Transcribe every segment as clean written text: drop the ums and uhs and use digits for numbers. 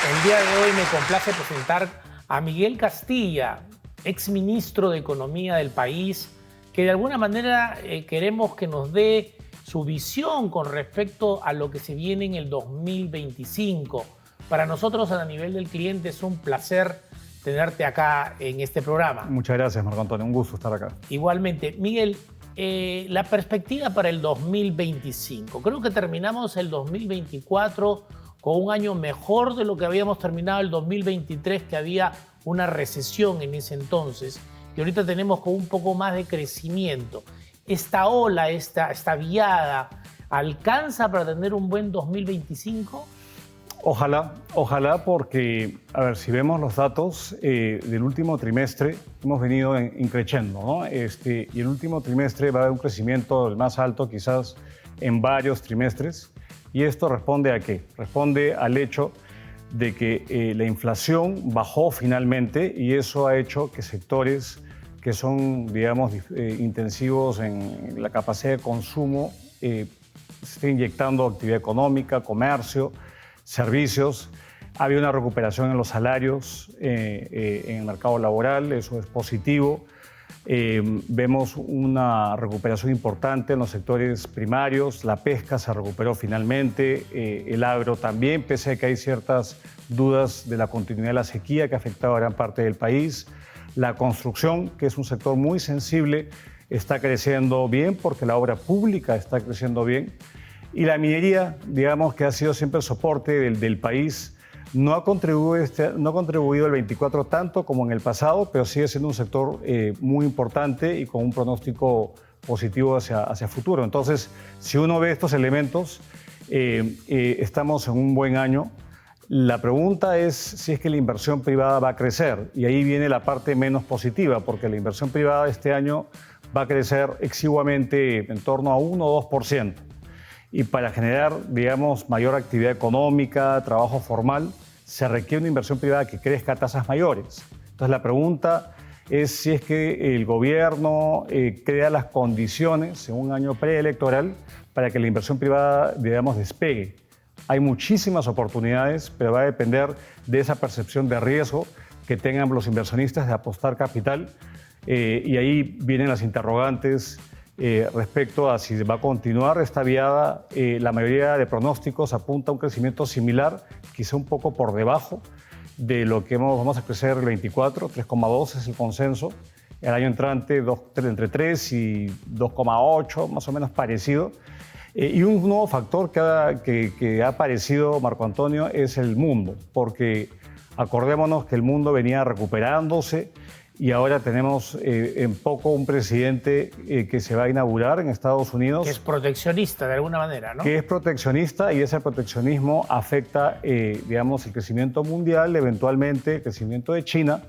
El día de hoy me complace presentar a Miguel Castilla, exministro de Economía del país, que de alguna manera queremos que nos dé su visión con respecto a lo que se viene en el 2025. Para nosotros, a nivel del cliente, es un placer tenerte acá en este programa. Muchas gracias, Marco Antonio. Un gusto estar acá. Igualmente. Miguel, la perspectiva para el 2025. Creo que terminamos el 2024 con un año mejor de lo que habíamos terminado el 2023, que había una recesión en ese entonces, y ahorita tenemos con un poco más de crecimiento. ¿Esta ola, esta viada, alcanza para tener un buen 2025? Ojalá porque, a ver, si vemos los datos del último trimestre, hemos venido increciendo, ¿no? Y el último trimestre va a haber un crecimiento el más alto quizás en varios trimestres. ¿Y esto responde a qué? Responde al hecho de que la inflación bajó finalmente y eso ha hecho que sectores que son, digamos, intensivos en la capacidad de consumo se esté inyectando actividad económica, comercio, servicios. Ha habido una recuperación en los salarios, en el mercado laboral, eso es positivo. Vemos una recuperación importante en los sectores primarios, la pesca se recuperó finalmente, el agro también, pese a que hay ciertas dudas de la continuidad de la sequía que ha afectado a gran parte del país. La construcción, que es un sector muy sensible, está creciendo bien porque la obra pública está creciendo bien. Y la minería, digamos que ha sido siempre el soporte del país, no ha contribuido el 24 tanto como en el pasado, pero sigue siendo un sector muy importante y con un pronóstico positivo hacia futuro. Entonces, si uno ve estos elementos, estamos en un buen año. La pregunta es si es que la inversión privada va a crecer, y ahí viene la parte menos positiva, porque la inversión privada este año va a crecer exiguamente en torno a 1 o 2%. Y para generar, digamos, mayor actividad económica, trabajo formal, se requiere una inversión privada que crezca a tasas mayores. Entonces la pregunta es si es que el gobierno crea las condiciones en un año preelectoral para que la inversión privada, digamos, despegue. Hay muchísimas oportunidades, pero va a depender de esa percepción de riesgo que tengan los inversionistas de apostar capital. Y ahí vienen las interrogantes respecto a si va a continuar esta viada. La mayoría de pronósticos apunta a un crecimiento similar, quizá un poco por debajo de lo que vamos a crecer el 24, 3,2 es el consenso. El año entrante entre 3 y 2,8, más o menos parecido. Y un nuevo factor que ha aparecido, Marco Antonio, es el mundo, porque acordémonos que el mundo venía recuperándose y ahora tenemos en poco un presidente que se va a inaugurar en Estados Unidos. Que es proteccionista de alguna manera, ¿no? Que es proteccionista, y ese proteccionismo afecta, digamos, el crecimiento mundial, eventualmente el crecimiento de China,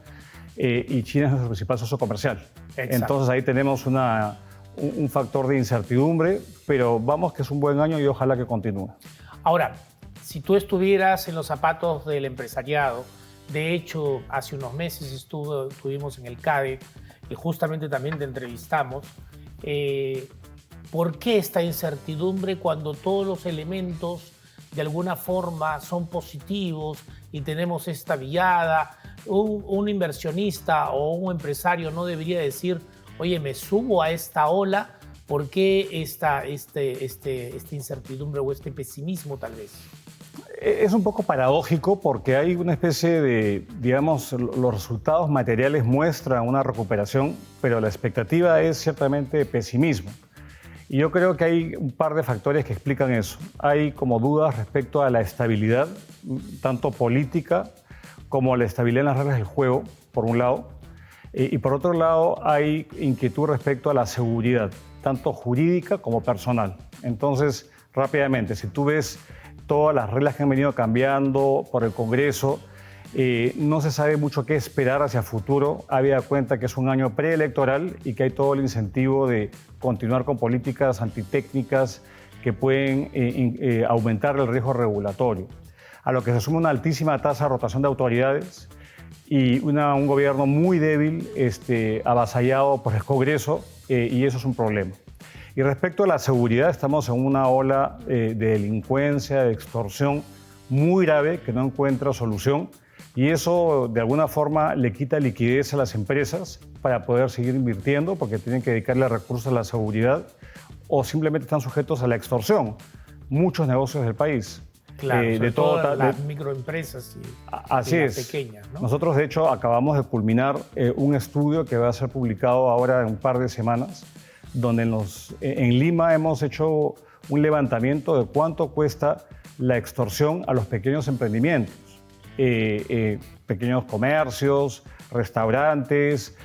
y China es nuestro principal socio comercial. Exacto. Entonces ahí tenemos un factor de incertidumbre, pero vamos que es un buen año y ojalá que continúe. Ahora, si tú estuvieras en los zapatos del empresariado, de hecho, hace unos meses estuvimos en el CADE y justamente también te entrevistamos. ¿Por qué esta incertidumbre cuando todos los elementos de alguna forma son positivos y tenemos esta viada? Un inversionista o un empresario no debería decir, oye, me subo a esta ola. ¿Por qué esta incertidumbre o este pesimismo tal vez? Es un poco paradójico porque hay una especie de, digamos, los resultados materiales muestran una recuperación, pero la expectativa es ciertamente pesimismo. Y yo creo que hay un par de factores que explican eso. Hay como dudas respecto a la estabilidad, tanto política como la estabilidad en las reglas del juego, por un lado. Y por otro lado, hay inquietud respecto a la seguridad, tanto jurídica como personal. Entonces, rápidamente, si tú ves todas las reglas que han venido cambiando por el Congreso, no se sabe mucho qué esperar hacia futuro, habida cuenta que es un año preelectoral y que hay todo el incentivo de continuar con políticas antitécnicas que pueden aumentar el riesgo regulatorio. A lo que se suma una altísima tasa de rotación de autoridades y un gobierno muy débil, avasallado por el Congreso, y eso es un problema. Y respecto a la seguridad, estamos en una ola de delincuencia, de extorsión muy grave que no encuentra solución y eso de alguna forma le quita liquidez a las empresas para poder seguir invirtiendo porque tienen que dedicarle recursos a la seguridad o simplemente están sujetos a la extorsión. Muchos negocios del país. Claro, sobre todo las microempresas y las pequeñas, ¿no? Nosotros, de hecho, acabamos de culminar un estudio que va a ser publicado ahora en un par de semanas, donde en Lima hemos hecho un levantamiento de cuánto cuesta la extorsión a los pequeños emprendimientos, pequeños comercios, restaurantes,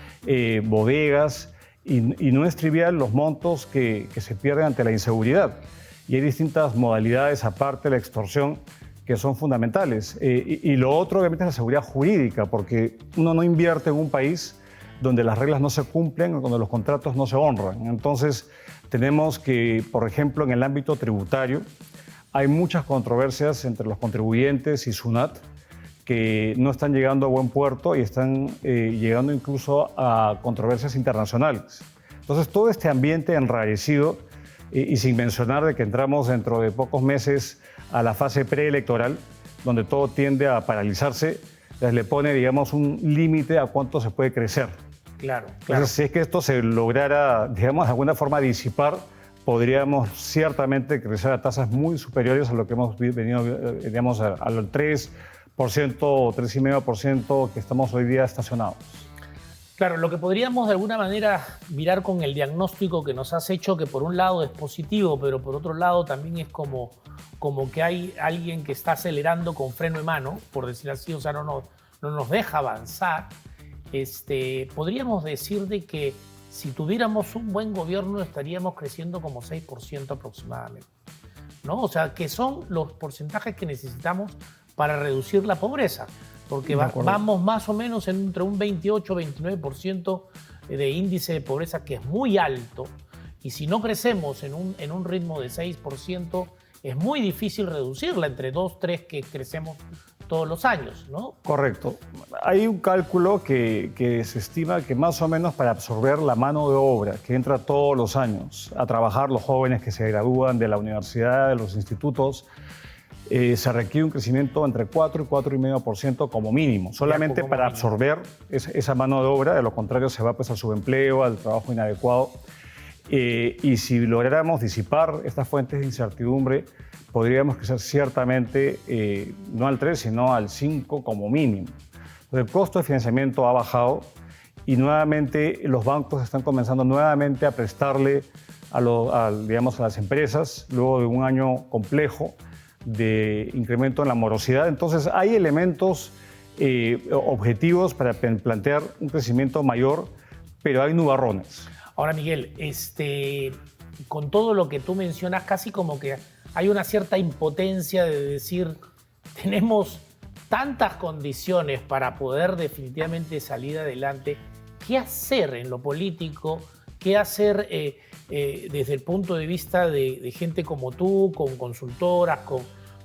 bodegas, y no es trivial los montos que se pierden ante la inseguridad. Y hay distintas modalidades, aparte de la extorsión, que son fundamentales. Y lo otro, obviamente, es la seguridad jurídica, porque uno no invierte en un país donde las reglas no se cumplen o donde los contratos no se honran. Entonces, tenemos que, por ejemplo, en el ámbito tributario, hay muchas controversias entre los contribuyentes y SUNAT que no están llegando a buen puerto y están llegando incluso a controversias internacionales. Entonces, todo este ambiente enrarecido, y sin mencionar de que entramos dentro de pocos meses a la fase preelectoral, donde todo tiende a paralizarse, le pone, digamos, un límite a cuánto se puede crecer. Claro. Entonces, si es que esto se lograra, digamos, de alguna forma disipar, podríamos ciertamente crecer a tasas muy superiores a lo que hemos venido, digamos, al 3% o 3,5% que estamos hoy día estacionados. Claro, lo que podríamos de alguna manera mirar con el diagnóstico que nos has hecho, que por un lado es positivo, pero por otro lado también es como que hay alguien que está acelerando con freno en mano, por decir así, o sea, no nos deja avanzar. Podríamos decir de que si tuviéramos un buen gobierno estaríamos creciendo como 6% aproximadamente, ¿no? O sea, que son los porcentajes que necesitamos para reducir la pobreza. Porque vamos más o menos entre un 28-29% de índice de pobreza, que es muy alto. Y si no crecemos en un ritmo de 6%, es muy difícil reducirla entre 2, 3 que crecemos todos los años, ¿no? Correcto. Hay un cálculo que se estima que más o menos para absorber la mano de obra que entra todos los años a trabajar los jóvenes que se gradúan de la universidad, de los institutos, se requiere un crecimiento entre 4 y 4,5% como mínimo, solamente para absorber esa mano de obra. De lo contrario, se va pues al subempleo, al trabajo inadecuado. Y si lográramos disipar estas fuentes de incertidumbre, podríamos crecer ciertamente no al 3, sino al 5 como mínimo. El costo de financiamiento ha bajado y nuevamente los bancos están comenzando nuevamente a prestarle a las empresas luego de un año complejo de incremento en la morosidad. Entonces hay elementos objetivos para plantear un crecimiento mayor, pero hay nubarrones. Ahora, Miguel, con todo lo que tú mencionas, casi como que hay una cierta impotencia de decir, tenemos tantas condiciones para poder definitivamente salir adelante. ¿Qué hacer en lo político? ¿Qué hacer desde el punto de vista de gente como tú, con consultoras,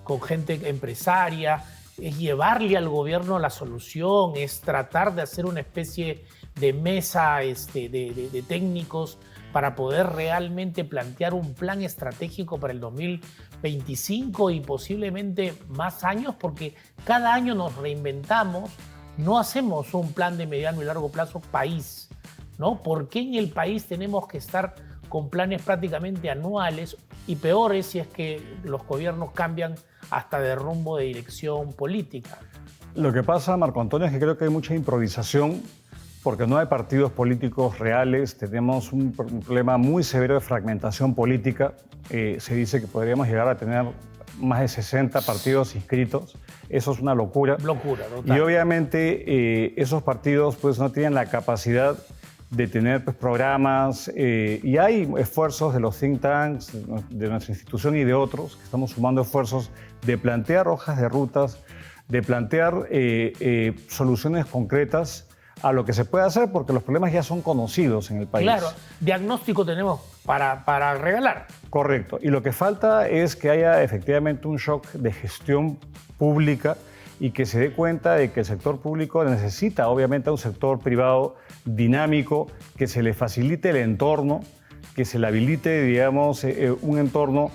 con gente empresaria? ¿Es llevarle al gobierno la solución? ¿Es tratar de hacer una especie de mesa de técnicos para poder realmente plantear un plan estratégico para el 2025 y posiblemente más años? Porque cada año nos reinventamos, no hacemos un plan de mediano y largo plazo país, ¿no? ¿Por qué en el país tenemos que estar con planes prácticamente anuales y peores si es que los gobiernos cambian hasta de rumbo de dirección política? Lo que pasa, Marco Antonio, es que creo que hay mucha improvisación porque no hay partidos políticos reales. Tenemos un problema muy severo de fragmentación política. Se dice que podríamos llegar a tener más de 60 partidos inscritos. Eso es una locura. Locura, total. Y obviamente esos partidos pues, no tienen la capacidad de tener pues, programas y hay esfuerzos de los think tanks, de nuestra institución y de otros, que estamos sumando esfuerzos de plantear hojas de rutas, de plantear soluciones concretas a lo que se puede hacer, porque los problemas ya son conocidos en el país. Claro, diagnóstico tenemos para regalar. Correcto, y lo que falta es que haya efectivamente un shock de gestión pública y que se dé cuenta de que el sector público necesita obviamente a un sector privado dinámico, que se le facilite el entorno, que se le habilite, digamos, un entorno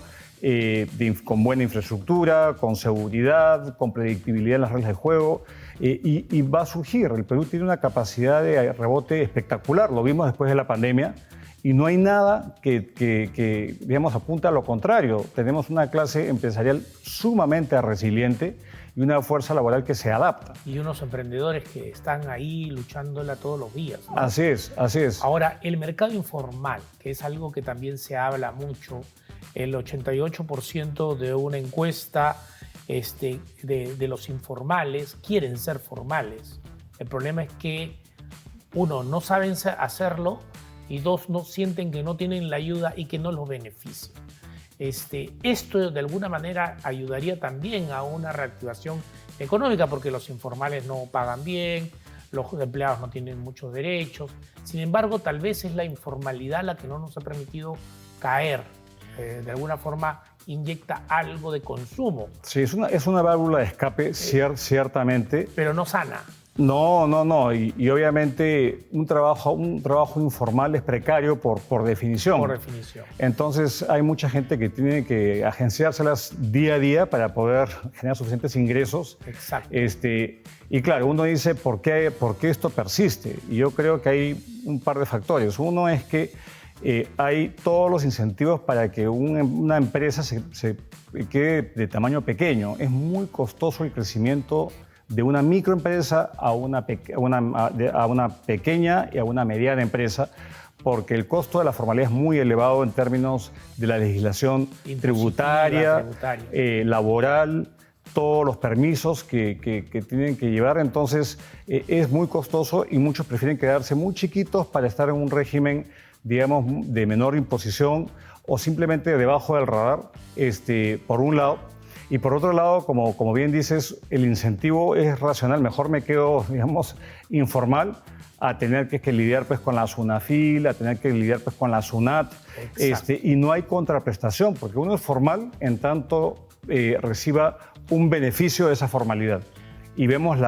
con buena infraestructura, con seguridad, con predictibilidad en las reglas de juego. Y va a surgir. El Perú tiene una capacidad de rebote espectacular, lo vimos después de la pandemia, y no hay nada que digamos, apunta a lo contrario. Tenemos una clase empresarial sumamente resiliente y una fuerza laboral que se adapta. Y unos emprendedores que están ahí luchándola todos los días, ¿no? Así es, así es. Ahora, el mercado informal, que es algo que también se habla mucho, el 88% de una encuesta de los informales quieren ser formales. El problema es que, uno, no saben hacerlo, y dos, no sienten que no tienen la ayuda y que no los beneficia. Esto de alguna manera ayudaría también a una reactivación económica, porque los informales no pagan bien, los empleados no tienen muchos derechos. Sin embargo, tal vez es la informalidad la que no nos ha permitido caer. De alguna forma inyecta algo de consumo. Sí, es una válvula de escape, ciertamente. Pero no sana. No. Y obviamente un trabajo informal es precario por definición. Por definición. Entonces hay mucha gente que tiene que agenciárselas día a día para poder generar suficientes ingresos. Exacto. Y claro, uno dice, ¿por qué esto persiste? Y yo creo que hay un par de factores. Uno es que hay todos los incentivos para que una empresa se quede de tamaño pequeño. Es muy costoso el crecimiento de una microempresa a una pequeña y a una mediana empresa, porque el costo de la formalidad es muy elevado en términos de la legislación tributaria. Laboral, todos los permisos que tienen que llevar. Entonces, es muy costoso y muchos prefieren quedarse muy chiquitos para estar en un régimen, digamos, de menor imposición o simplemente debajo del radar, por un lado. Y por otro lado, como bien dices, el incentivo es racional. Mejor me quedo, digamos, informal a tener que lidiar pues, con la SUNAFIL, a tener que lidiar pues, con la SUNAT. Y no hay contraprestación, porque uno es formal en tanto reciba un beneficio de esa formalidad. Y vemos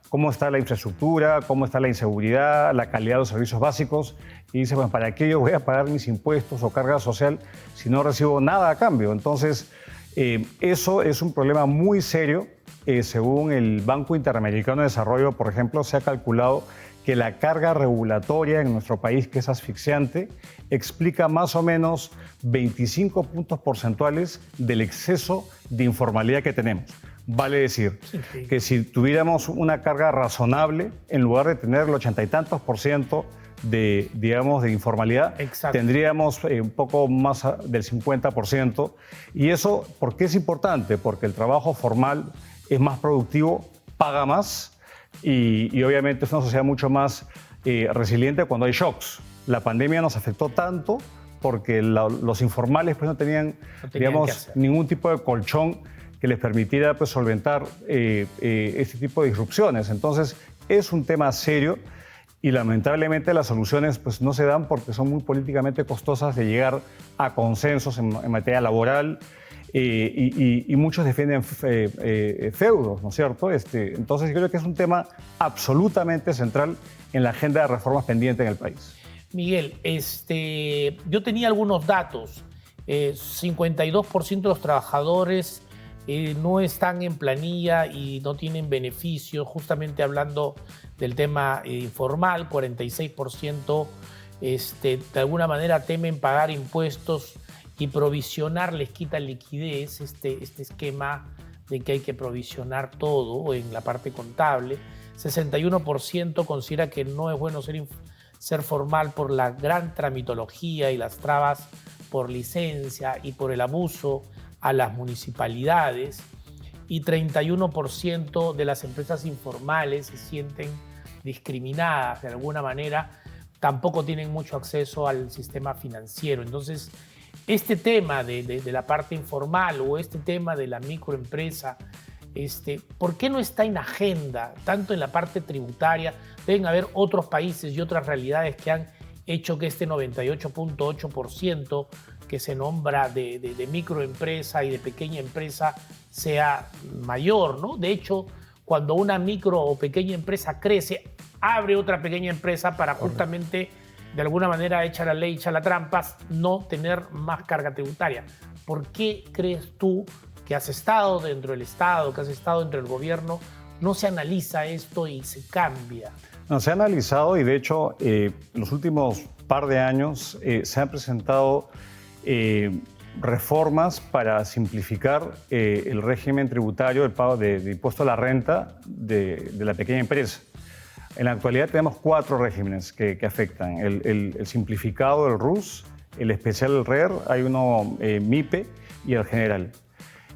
cómo está la infraestructura, cómo está la inseguridad, la calidad de los servicios básicos. Y dice, bueno, ¿para qué yo voy a pagar mis impuestos o carga social si no recibo nada a cambio? Entonces, eso es un problema muy serio. Según el Banco Interamericano de Desarrollo, por ejemplo, se ha calculado que la carga regulatoria en nuestro país, que es asfixiante, explica más o menos 25 puntos porcentuales del exceso de informalidad que tenemos. Vale decir que si tuviéramos una carga razonable, en lugar de tener el 80 y tantos % de informalidad, tendríamos un poco más del 50%. ¿Y eso por qué es importante? Porque el trabajo formal es más productivo, paga más y obviamente es una sociedad mucho más resiliente cuando hay shocks. La pandemia nos afectó tanto porque los informales pues, no tenían digamos, ningún tipo de colchón que les permitiera pues, solventar este tipo de disrupciones. Entonces, es un tema serio. Y lamentablemente las soluciones pues, no se dan porque son muy políticamente costosas de llegar a consensos en materia laboral y muchos defienden feudos, ¿no es cierto? Entonces yo creo que es un tema absolutamente central en la agenda de reformas pendiente en el país. Miguel, yo tenía algunos datos. 52% de los trabajadores no están en planilla y no tienen beneficios, justamente hablando del tema informal. 46% de alguna manera temen pagar impuestos y provisionar les quita liquidez, este esquema de que hay que provisionar todo en la parte contable. 61% considera que no es bueno ser formal por la gran tramitología y las trabas por licencia y por el abuso a las municipalidades, y 31% de las empresas informales se sienten discriminadas de alguna manera, tampoco tienen mucho acceso al sistema financiero. Entonces, este tema de la parte informal o este tema de la microempresa, ¿por qué no está en agenda, tanto en la parte tributaria? Deben haber otros países y otras realidades que han hecho que este 98.8% que se nombra de microempresa y de pequeña empresa sea mayor, ¿no? De hecho, cuando una micro o pequeña empresa crece, abre otra pequeña empresa para justamente, de alguna manera, echa la ley, echa la trampa, no tener más carga tributaria. ¿por qué crees tú que has estado dentro del Estado, que has estado dentro del gobierno, no se analiza esto y se cambia? No, se ha analizado y de hecho los últimos par de años se han presentado reformas para simplificar el régimen tributario, el pago de impuesto a la renta de la pequeña empresa. En la actualidad tenemos 4 regímenes que afectan. El simplificado, el RUS, el especial, el RER, hay uno MIPE y el general.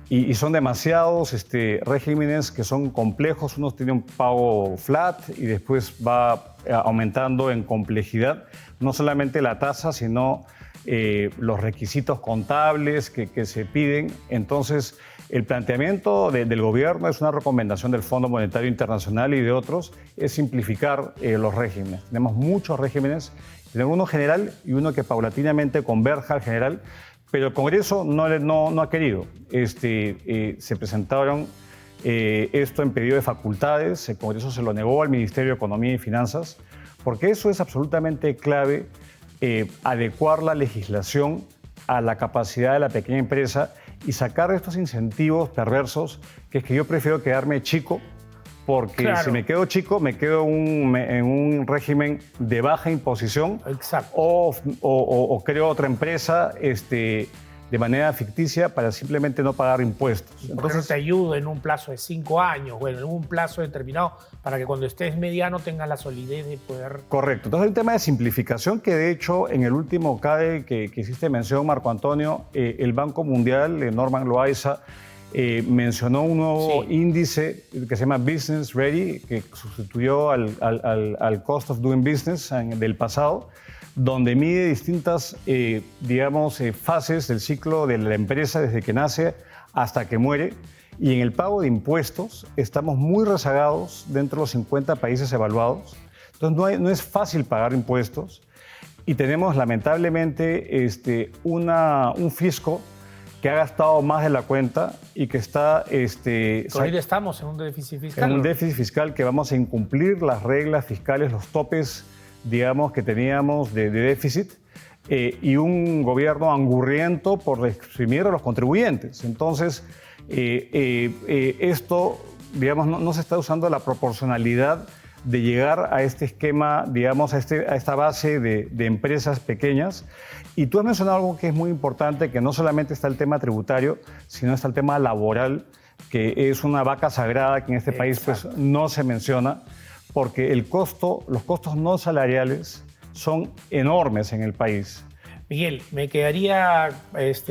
Y son demasiados regímenes que son complejos. Uno tiene un pago flat y después va aumentando en complejidad. No solamente la tasa, sino los requisitos contables que se piden. Entonces, el planteamiento del gobierno es una recomendación del Fondo Monetario Internacional y de otros, es simplificar los regímenes. Tenemos muchos regímenes, tenemos uno general y uno que paulatinamente converja al general, pero el Congreso no ha querido. Se presentaron esto en pedido de facultades, el Congreso se lo negó al Ministerio de Economía y Finanzas, porque eso es absolutamente clave, adecuar la legislación a la capacidad de la pequeña empresa y sacar estos incentivos perversos, que es que yo prefiero quedarme chico, porque claro, si me quedo chico, me quedo en un régimen de baja imposición. Exacto. O creo otra empresa de manera ficticia para simplemente no pagar impuestos. Entonces te ayudo en un plazo de 5 años, bueno, en un plazo determinado, para que cuando estés mediano tengas la solidez de poder... Correcto. Entonces hay un tema de simplificación que de hecho en el último CADE que hiciste mención, Marco Antonio, el Banco Mundial, Norman Loaiza, mencionó un nuevo índice que se llama Business Ready, que sustituyó al Cost of Doing Business del pasado, donde mide distintas, fases del ciclo de la empresa desde que nace hasta que muere. Y en el pago de impuestos estamos muy rezagados dentro de los 50 países evaluados. Entonces no es fácil pagar impuestos y tenemos lamentablemente un fisco que ha gastado más de la cuenta y que está... Ahorita estamos en un déficit fiscal. En un déficit fiscal que vamos a incumplir las reglas fiscales, los topes, digamos, que teníamos de déficit, y un gobierno angurriento por exprimir a los contribuyentes. Entonces, esto, digamos, no se está usando la proporcionalidad de llegar a este esquema, digamos, a esta base de empresas pequeñas. Y tú has mencionado algo que es muy importante, que no solamente está el tema tributario, sino está el tema laboral, que es una vaca sagrada que en este país pues, no se menciona, porque los costos no salariales son enormes en el país. Miguel, me quedaría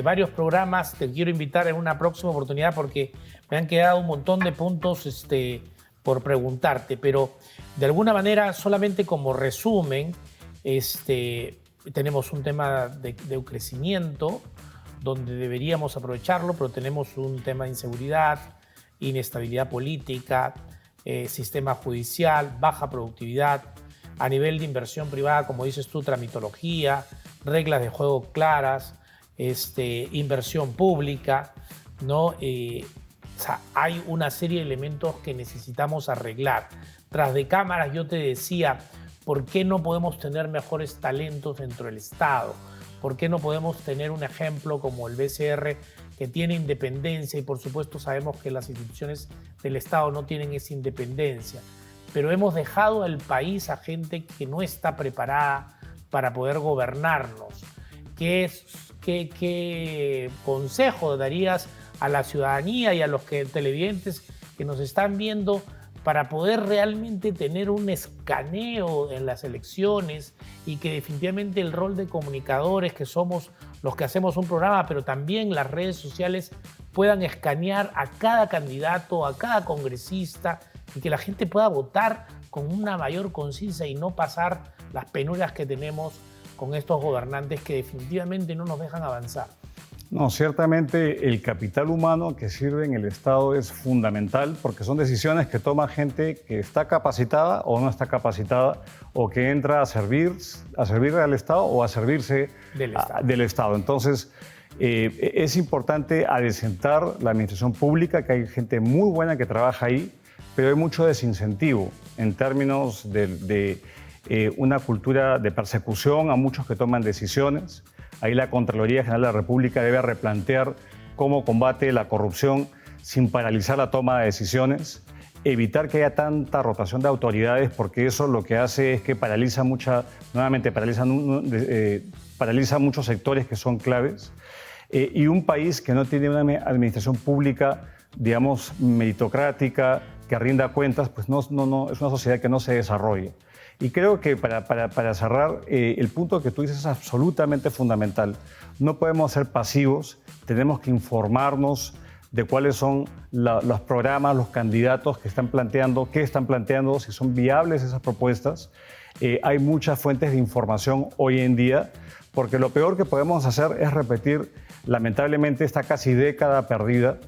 varios programas, te quiero invitar en una próxima oportunidad porque me han quedado un montón de puntos por preguntarte, pero de alguna manera, solamente como resumen, tenemos un tema de crecimiento donde deberíamos aprovecharlo, pero tenemos un tema de inseguridad, inestabilidad política, sistema judicial, baja productividad, a nivel de inversión privada, como dices tú, tramitología, reglas de juego claras, inversión pública, ¿no? O sea, hay una serie de elementos que necesitamos arreglar. Tras de cámaras yo te decía, ¿por qué no podemos tener mejores talentos dentro del Estado? ¿Por qué no podemos tener un ejemplo como el BCR que tiene independencia? Y por supuesto sabemos que las instituciones del Estado no tienen esa independencia, pero hemos dejado al país a gente que no está preparada para poder gobernarnos. ¿Qué consejo darías a la ciudadanía y a los televidentes que nos están viendo para poder realmente tener un escaneo en las elecciones y que definitivamente el rol de comunicadores, que somos los que hacemos un programa, pero también las redes sociales, puedan escanear a cada candidato, a cada congresista, y que la gente pueda votar con una mayor conciencia y no pasar las penurias que tenemos con estos gobernantes que definitivamente no nos dejan avanzar? No, ciertamente el capital humano que sirve en el Estado es fundamental porque son decisiones que toma gente que está capacitada o no está capacitada o que entra a servir al Estado o a servirse del Estado. Entonces, es importante adecentar la administración pública, que hay gente muy buena que trabaja ahí, pero hay mucho desincentivo en términos de una cultura de persecución a muchos que toman decisiones. Ahí la Contraloría General de la República debe replantear cómo combate la corrupción sin paralizar la toma de decisiones, evitar que haya tanta rotación de autoridades, porque eso lo que hace es que paraliza muchos sectores que son claves. Y un país que no tiene una administración pública, digamos, meritocrática, que rinda cuentas, pues no, es una sociedad que no se desarrolla. Y creo que para cerrar, el punto que tú dices es absolutamente fundamental. No podemos ser pasivos, tenemos que informarnos de cuáles son los programas, los candidatos que están planteando, qué están planteando, si son viables esas propuestas. Hay muchas fuentes de información hoy en día, porque lo peor que podemos hacer es repetir, lamentablemente, esta casi década perdida,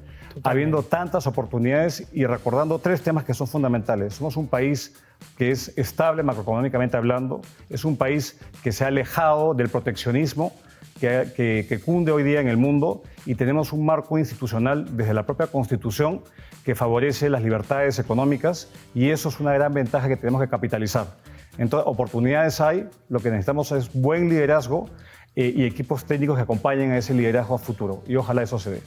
habiendo tantas oportunidades y recordando 3 temas que son fundamentales. Somos un país que es estable macroeconómicamente hablando, es un país que se ha alejado del proteccionismo que cunde hoy día en el mundo, y tenemos un marco institucional desde la propia Constitución que favorece las libertades económicas, y eso es una gran ventaja que tenemos que capitalizar. Entonces, oportunidades hay, lo que necesitamos es buen liderazgo y equipos técnicos que acompañen a ese liderazgo a futuro, y ojalá eso se dé.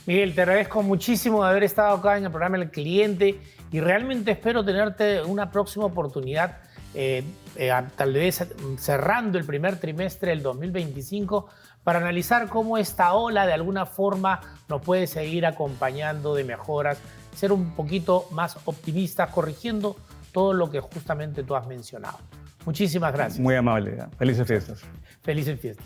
Miguel, te agradezco muchísimo de haber estado acá en el programa El Cliente, y realmente espero tenerte una próxima oportunidad, tal vez cerrando el primer trimestre del 2025, para analizar cómo esta ola de alguna forma nos puede seguir acompañando de mejoras, ser un poquito más optimistas, corrigiendo todo lo que justamente tú has mencionado. Muchísimas gracias. Muy amable. Felices fiestas. Felices fiestas.